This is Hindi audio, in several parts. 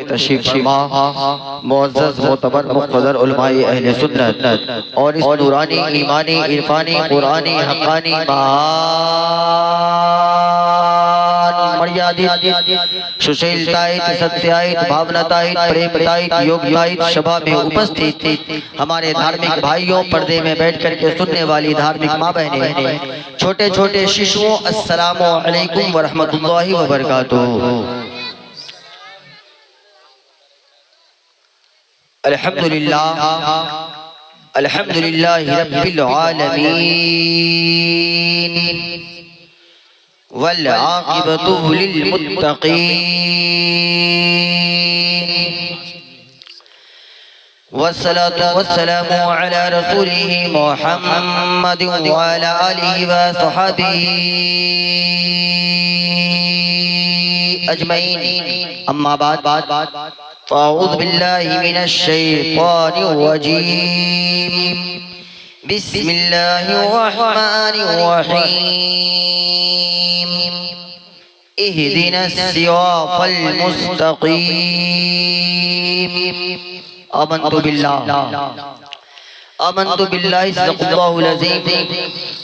तशरीफ फरमा मुअज़्ज़ज़ मोतबर मुक़द्दर उलमाए अहले सुन्नत और इस नूरानी ईमानी इरफानी कुरानी हक़ानी मर्यादित सुशीलतायित सत्यायित भावनातायित प्रेमतायित योग्यतायित सभा में उपस्थित हमारे धार्मिक भाइयों, पर्दे में बैठ करके सुनने वाली धार्मिक माँ बहनें, छोटे छोटे शिशुओं, अस्सलामु अलैकुम व रहमतुल्लाहि व बरकातुहू। अल्हम्दुलिल्लाह अल्हम्दुलिल्लाहि रब्बिल आलमीन वल आक़िबतु लिल मुत्तक़ीन वस्सलातु वस्सलामु अला रसूलिहि मुहम्मद व अला आलिहि व सहाबिहि अजमईन। अम्मा बाद फ़अऊज़ु बिल्लाहि मिनश शैतानिर रजीम। बिस्मिल्लाहिर रहमानिर रहीम। इहदिनस सिरातल मुस्तक़ीम। आमन्तु बिल्लाहि सल्लल्लाहुल अज़ीम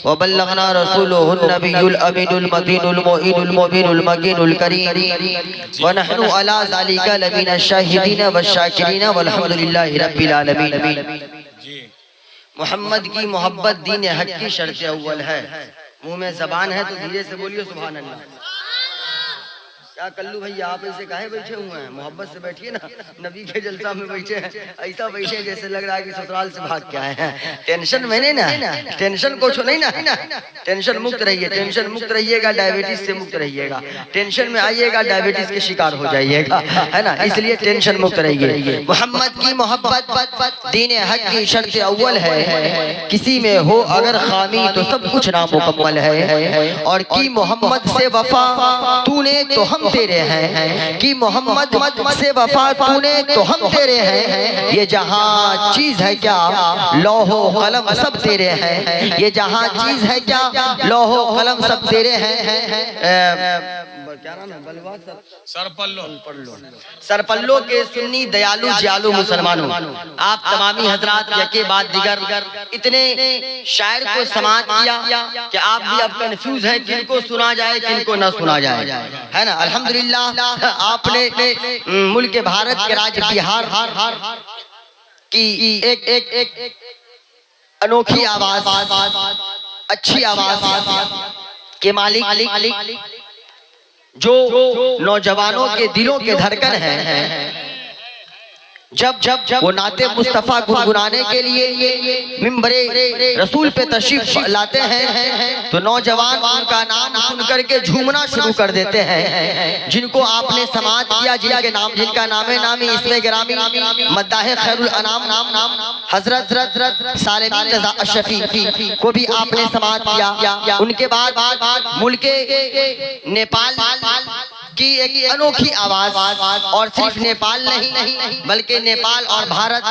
व बल्लगना रसूलुहुन नबियुल अमीनुल मतीनुल मुईनुल मुबीनुल मकीनुल करीम व नहनु अला ज़ालिका लमिनश शाहिदीन वश्शाकिरीन वल्हम्दुलिल्लाहि रब्बिल आलमीन। मोहम्मद की मोहब्बत दीन हक की शर्त अव्वल है। मुंह में ज़बान है तो धीरे से बोलिए सुभान अल्लाह। क्या कल्लू भैया आप ऐसे काहे बैठे हुए हैं? मोहब्बत से बैठिए ना, नबी के जलसा में बैठे हैं, ऐसा बैठे जैसे लग रहा है कि ससुराल से भाग के आए हैं। टेंशन में नहीं ना, टेंशन को नहीं ना, टेंशन मुक्त रहिए, टेंशन मुक्त रहिएगा, डायबिटीज से मुक्त रहिएगा। टेंशन में आइएगा डायबिटीज के शिकार हो जाइएगा, है ना, इसलिए टेंशन मुक्त रहिए। मोहम्मद की मोहब्बत दीन हक की शर्त अव्वल है। किसी में हो अगर खामी तो सब कुछ नामुकम्मल है। और की मोहम्मद से वफा तूने तो हम तेरे हैं, कि मोहम्मद से वफा तूने तो हम तेरे हैं। ये जहां चीज है क्या लौहो कलम सब तेरे हैं। ये जहां चीज है क्या लौहो कलम सब तेरे हैं। क्या नाम है? सरपल्लो के सुन्नी दयालु जियालु मुसलमानों, आप तमामी हजरात यके बाद दिगर इतने शायर को समात किया कि आप भी अब कंफ्यूज हैं किनको सुना जाए किनको न सुना जाए, है ना। अल्हम्दुलिल्लाह आपने मुल्क भारत के राज्य बिहार की एक अनोखी आवाज, अच्छी आवाज के मालिक, जो नौजवानों के दिलों के धड़कन है। जब वो नाते मुस्तफ़ा गुनगुनाने के लिए मिंबरे रसूल पे तशरीफ लाते हैं तो नौजवान उनका नाम सुन करके झूमना शुरू कर देते हैं। जिनको आपने समात किया, जिनके नाम, जिनका नामे नामी इसमें गिरामी मद्दाहे खैरुल अनाम हजरत सालेमीन रज़ा अशरफी को भी आपने समात किया। उनके बाद मुल्क नेपाल की एक अनोखी आवाज, और सिर्फ नेपाल नहीं बल्कि नेपाल और भारत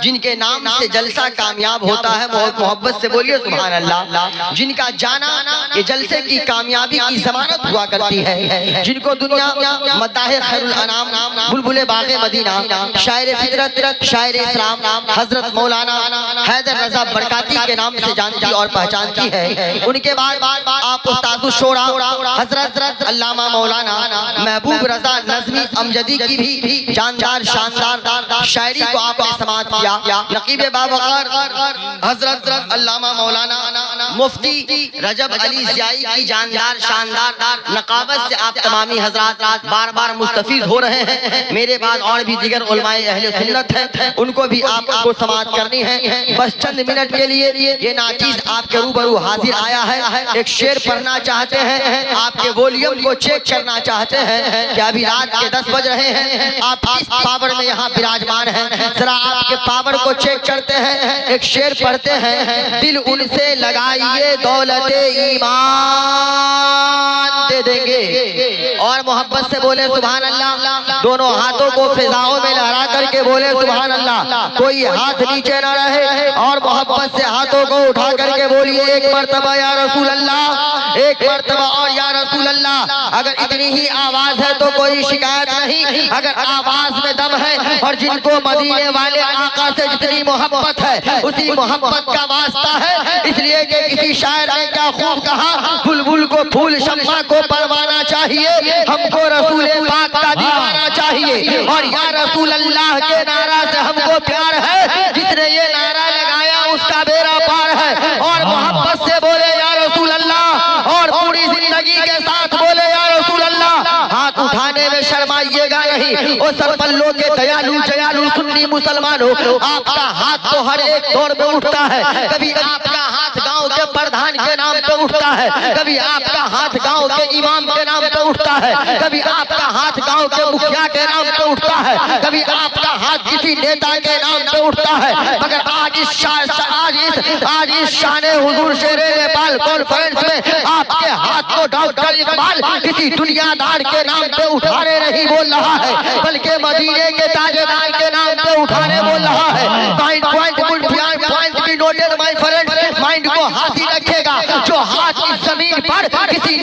जिनके नाम से जलसा कामयाब होता है, बहुत मोहब्बत से बोलिए सुभान अल्लाह। जिनका जाना ये जलसे की कामयाबी की जमानत हुआ करती है। जिनको दुनिया मद्दाहे खैरुल अनाम बुलबुले बागे मदीना, शायर फितरत, शायर इस्लाम हजरत मौलाना हैदर रजा बरकाती के नाम से जानती और पहचानती है। उनके बाद आप उस्ताद शोरा हजरत अल्लामा मौलाना महबूब रजा नज़मी अमजदी की भी जानदार शानदार शायरी को आपने समात किया। नकीब बावकार हजरत अल्लामा मौलाना मुफ्ती रजब अली ज़ियाई की जानदार शानदार नकाबत से आप तमामी हजरात बार बार मुस्तफीद हो रहे हैं। मेरे बाद और भी दीगर उलमाए अहले सुन्नत हैं, उनको भी आपको समात करनी है। बस चंद मिनट के लिए ये नाचीज आपके रूबरू हाजिर आया है। एक शेर पढ़ना चाहते हैं, आपके वॉल्यूम को चेक करना चाहते हैं कि अभी रात के 10 बज रहे हैं, आप किस पावर में यहाँ विराजमान हैं, जरा आपके पावर को चेक करते हैं। एक शेर पढ़ते हैं, दिल उनसे लगाइए दौलते ईमान, दे देंगे। और मोहब्बत से बोले सुभान अल्लाह। दोनों हाथों को फिजाओं में लहरा करके बोले सुभान अल्लाह। कोई हाथ नीचे न रहे और मोहब्बत से हाथों को उठा करके बोलिए एक मर्तबा या रसूल अल्लाह, एक मर्तबा और या रसूल अल्लाह। अगर इतनी ही आवाज है तो कोई शिकायत नहीं, अगर आवाज में दम है और जिनको मदीने वाले आका से जितनी मोहब्बत है उसी मोहब्बत का वास्ता है। इसलिए कि किसी शायर ने क्या खूब कहा, बुलबुल को फूल शम्मा को परवाना चाहिए, हमको रसूल पाक का दीवाना चाहिए। और या रसूल अल्लाह के नारा से हमको प्यार है, जिसने ये नारा लगाया उसका बेड़ा पार है। और मोहब्बत से बोले या रसूल अल्लाह और पूरी जिंदगी के साथ बोले या रसूल अल्लाह। हाथ उठाने में शर्माइएगा नहीं। ओ सरपल्लों के दयालु जयालु सुन्नी मुसलमानों, आपका हाथ तो हर एक दौर में उठता है। कभी आपका हाथ गांव के प्रधान के नाम पे उठता है, कभी आपका हाथ गांव के इमाम के नाम पे उठता है, कभी आपका हाथ गांव के मुखिया के नाम पे उठता है, कभी आपका हाथ किसी नेता के नाम पे उठता है। मगर आज इस शान हुजूर शेरे नेपाल कॉन्फ्रेंस में आपके हाथ को डॉक्टर इकबाल किसी दुनियादार के नाम पे उठाने नहीं बोल रहा है, बल्कि मदीने के ताजेदार के नाम पे उठाने बोल रहा है। Point be noted my friend, mind को हासिल रखेगा। जो हाथ इस जमीन पर किसी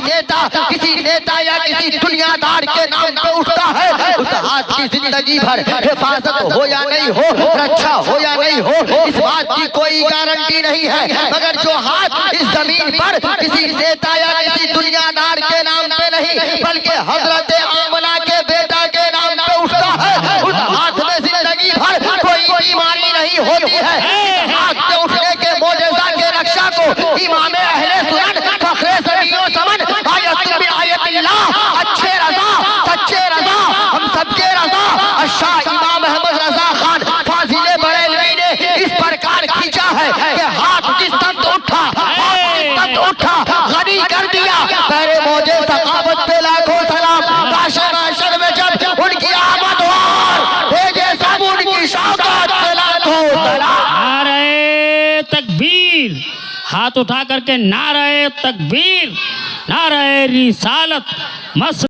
नेता या किसी दुनियादार के नाम पे उठता है, उस हाथ की जिंदगी भर हिफाजत हो या नहीं हो, रक्षा हो या नहीं हो, इस बात की कोई गारंटी नहीं है। मगर जो हाथ इस जमीन पर किसी नेता या किसी दुनियादार के नाम पे नहीं बल्कि हजरत आमना के बेटा के नाम पे उठता है, उस हाथ में जिंदगी भर कोई बीमारी नहीं होती है। हाथ से उठने के मोजेज़ा के नक्शा को इमाम अहले सुन्नत फखरे सदियों समन आयतुल्लाह अच्छे रजा सच्चे रजा हम सबके रजा शाह इमाम अहमद रजा खान फाजिले बरेलवी ने इस प्रकार खींचा है कि हाथ जिस तक उठा गनी कर दिया। मेरे मौजे सखावत पे लाखों सलाम। काशर में जब उनकी आमद हो भेजे सब उनकी शौकत पे लाखों सलाम। नारे तकबीर, हाथ उठा करके नारे तकबीर, नारे रिसालत मस